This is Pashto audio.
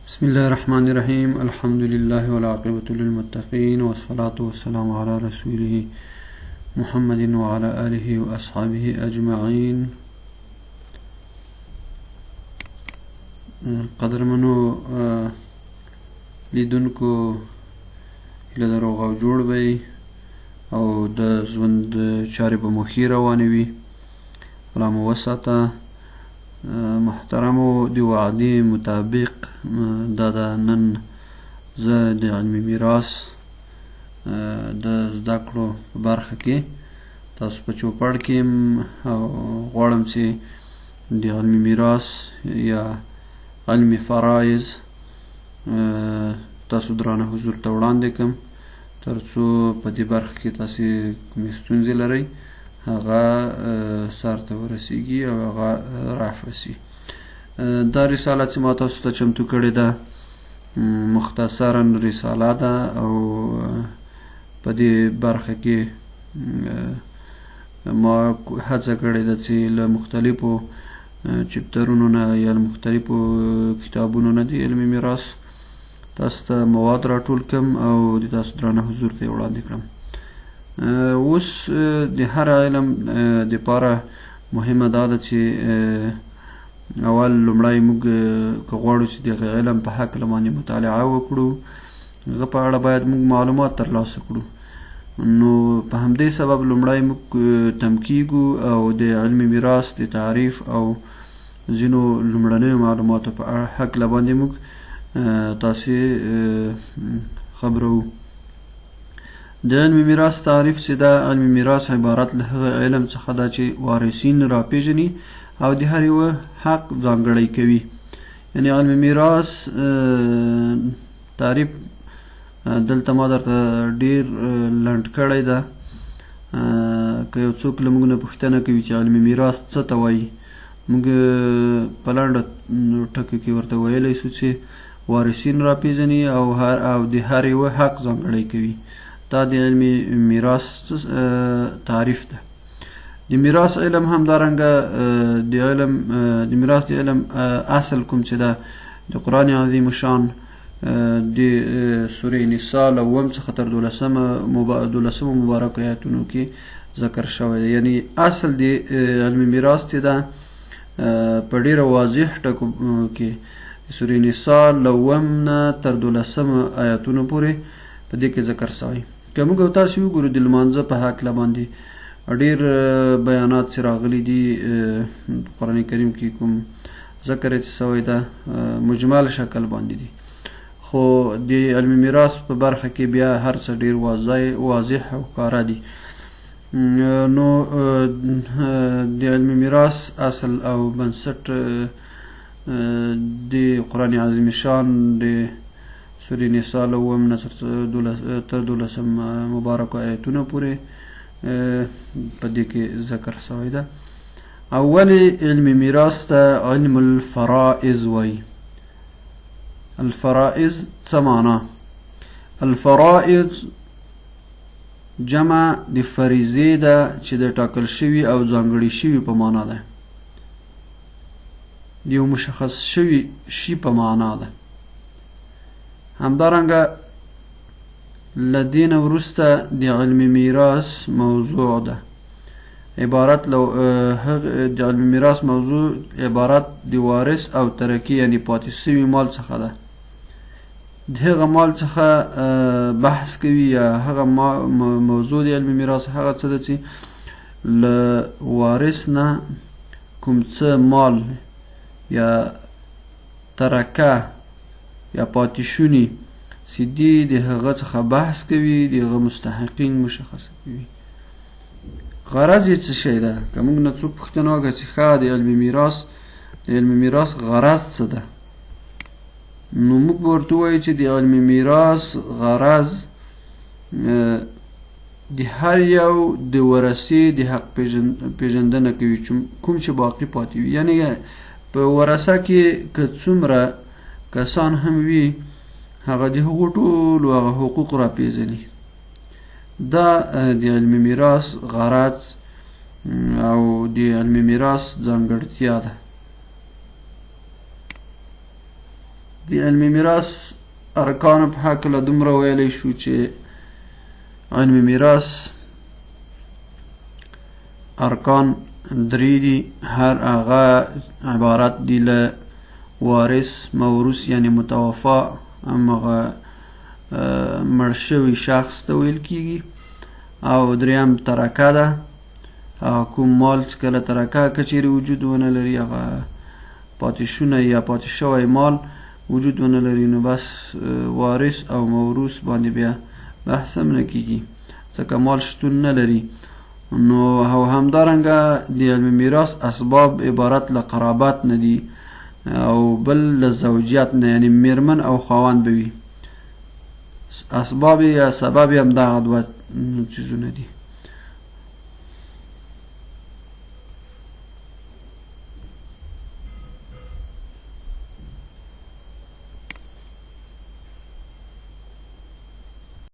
بسم الله الرحمن الرحيم الحمد لله والعاقبة للمتقين والصلاة والسلام على رسوله محمد وعلى آله وأصحابه أجمعين. قدرمنو لیدونکو هیله درو غو جوړ وي او د ژوند چارې به مو ښې روانې وي. الله مو وساته. محترمو د وعدې مطابق دا د نن زه د علمي میراث د زده کړو په برخه کې تاسو په چوپړ کې او غواړم چې د علمي میراث یا علمي فرایض تاسو درانه حضور ته وړاندې کړم تر څو په دې برخه کې تاسو کومې ستونزې لرئ هغه سر ته ورسیږي او هغه رفع شي. دا رساله چې ما تاسو ته چمتو کړې ده مختصرا رساله ده او په دې برخه کې ما هڅه کړې ده چې له مختلفو چپټرونو نه یا له مختلفو کتابونو نه د علمي میراث تاسو ته مواد راټول کړم او د تاسو درانه حضور ته وړاندې کړم. اوس د هر علم دپاره مهمه دا ده چې اول لومړی موږ که غواړو چې د هغه علم په هکله باندې مطالعه وکړو هغه په اړه باید موږ معلومات ترلاسه کړو. نو په همدې سبب لومړی موږ تم کیږو او د علمي میراث د تعریف او ځینو لومړنیو معلوماتو په هکله باندې موږ تاسې خبرو. د علمي میراث تعریف چې دا علمي میراث عبارت له هغه علم څخه ده چې وارثین راپېژني او د هر یوه حق ځانګړی کوي. یعنې علمي میراث تعریف دلته ما درته ډېر لنډ کړی ده. که یو څوک له موږ نه پوښتنه کوي چې علمي میراث څه ته وایي موږ په لنډه ټکو کې ورته ویلی سو چې وارثین راپېژني او د هر یوه حق ځانګړی کوي. دا د علمي میراث تعریف ده. د میراث علم همدارنګه د میراث د علم اصل کوم چې ده د قرآن عظیم شان د سورې نساء له اووم څخه تر دولسمو مبارکو آیاتونو کې ذکر شوی دی. یعنې اصل د علمي میراث چې ده په ډېره واضح ټکو کې د سورې نساء له اووم نه تر دولسمو آیاتونو پورې په دې کې ذکر شوی. که موږ او تاسې وګورو د لمانځه په هکله باندې ډېر بیانات چې راغلي دي قرآن کریم کې کوم ذکر یې چې شوی ده مجمل شکل باندې دي، خو د علمي میراث په برخه کې بیا هر څه ډېر واضح او ښکاره دي. نو د علمي میراث اصل او بنسټ د قرآن عظیم شان د سورې نساء له اووم نه تر دولسم مبارکو آیتونو پورې په دې کې ذکر شوی ده. اولې علمي میراث ته علم الفرائض وایي. الفرائض څه معنا؟ الفرائض جمع د فریضې ده چې د ټاکل شوي او ځانګړي شوي په معنا ده، د یو مشخص شوي شي په معنا ده. همدارنګه له دې نه وروسته د علمي میراث موضوع ده. عبارت د علمي میراث موضوع عبارت د وارث او ترکي یعنې پاتې شوي مال څخه ده. د هغه مال څخه بحث کوي یا هغه موضوع د علمي میراث هغه څه ده چې له وارث نه کوم څه مال یا ترکه یا پاتې شوني چې دي د هغه څخه بحث کوي، د هغه مستحقین مشخصه کوي. غرض یې څه شی ده؟ که موږ نه څوک پوښتنه وکړه چې ښه د علمي میراث غرض څه ده، نو موږ به ورته ووایو چې د علمي میراث غرض د هر یو د ورثې د حق پیژندنه کوي کوم چې باقي پاتې وي. یعنې په ورثه کې که څومره کسان هم وي هغه د هغو ټولو هغه حقوق راپېژني. دا د علمي میراث غرض او د علمي میراث ځانګړتیا ده. د علمي میراث ارکانو په هکله دومره ویلی شو چې علمي میراث ارکان درې دي. هر هغه عبارت دي له وارث، موروث یعنی متوفا، همغه مړ شوي شخص ته ویل کیږي، او دریم ترکه ده. کوم مال چې کله ترکه که چیرې وجود ونه لري، هغه پاتې شونه یا پاتې شوی مال وجود ونه لري، نو بس وارث او موروث باندې بیا بحث هم نه کیږي ځکه مال شتون نه لري. نو او همدارنګه د علمي میراث اسباب عبارت له قرابت نه دي او بل له زوجیت نه، یعنی میرمن او خاوند به وي. اسباب یا سبب هم دغه دوه چیزونه دي.